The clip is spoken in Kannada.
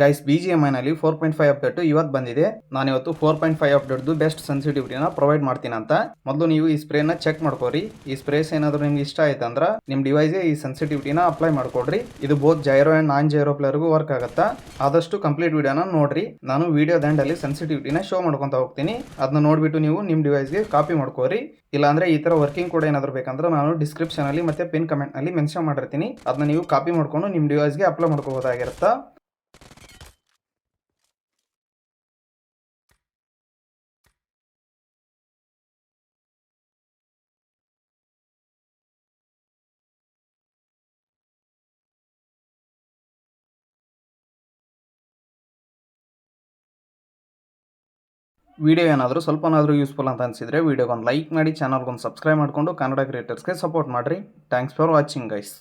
ಗೈಸ್ BGMI ನಲ್ಲಿ 4.5 ಅಪ್ಡೇಟ್ ಇವತ್ತು ಬಂದಿದೆ. ನಾನು ಇವತ್ತು 4.5 ಅಪ್ಡೇಟ್ದು ಬೆಸ್ಟ್ ಸೆನ್ಸಿಟಿವಿಟಿನ ಪ್ರೊವೈಡ್ ಮಾಡ್ತೀನಿ ಅಂತ. ಮೊದಲು ನೀವು ಈ ಸ್ಪ್ರೇನ ಚೆಕ್ ಮಾಡ್ಕೋರಿ. ಈ ಸ್ಪ್ರೇಸ್ ಏನಾದರೂ ನಿಮ್ಗೆ ಇಷ್ಟ ಆಯ್ತು ಅಂದ್ರೆ ನಿಮ್ಮ ಡಿವೈಸ್ಗೆ ಈ ಸೆನ್ಸಿಟಿವಿಟಿನ ಅಪ್ಲೈ ಮಾಡ್ಕೊಡ್ರಿ. ಇದು ಬೋತ್ ಜೈರೋ ಅಂಡ್ ನಾನ್ ಜೈರೋ ಪ್ಲೇಯರ್ಗೂ ವರ್ಕ್ ಆಗುತ್ತಾ. ಆದಷ್ಟು ಕಂಪ್ಲೀಟ್ ವಿಡಿಯೋನ ನೋಡ್ರಿ. ನಾನು ವಿಡಿಯೋದ ಎಂಡಲ್ಲಿ ಸೆನ್ಸಿಟಿವಿಟಿನ ಶೋ ಮಾಡ್ಕೊಂತ ಹೋಗ್ತೀನಿ. ಅದನ್ನ ನೋಡ್ಬಿಟ್ಟು ನೀವು ನಿಮ್ಮ ಡಿವೈಸ್ಗೆ ಕಾಪಿ ಮಾಡ್ಕೋರಿ. ಇಲ್ಲಾಂದ್ರೆ ಈ ತರ ವರ್ಕಿಂಗ್ ಕೂಡ ಏನಾದರೂ ಬೇಕಂದ್ರೆ ನಾನು ಡಿಸ್ಕ್ರಿಪ್ಷನ್ ಅಲ್ಲಿ ಮತ್ತೆ ಪಿನ್ ಕಮೆಂಟ್ ನಲ್ಲಿ ಮೆನ್ಷನ್ ಮಾಡಿರ್ತೀನಿ. ಅದನ್ನ ನೀವು ಕಾಪಿ ಮಾಡ್ಕೊಂಡು ನಿಮ್ಮ ಡಿವೈಸ್ಗೆ ಅಪ್ಲೈ ಮಾಡ್ಕೋಬಹುದಾಗಿರುತ್ತಾ. ವಿಡಿಯೋ ಏನಾದರೂ ಸ್ವಲ್ಪನಾದರೂ ಯೂಸ್ಫುಲ್ ಅಂತ ಅನಿಸಿದರೆ ವಿಡಿಯೋಗೊಂದು ಲೈಕ್ ಮಾಡಿ, ಚಾನಲ್ಗೊಂದು ಸಬ್ಸ್ಕ್ರೈಬ್ ಮಾಡಿಕೊಂಡು ಕನ್ನಡ ಕ್ರಿಯೇಟರ್ಸ್ಗೆ ಸಪೋರ್ಟ್ ಮಾಡಿರಿ. Thanks for watching guys.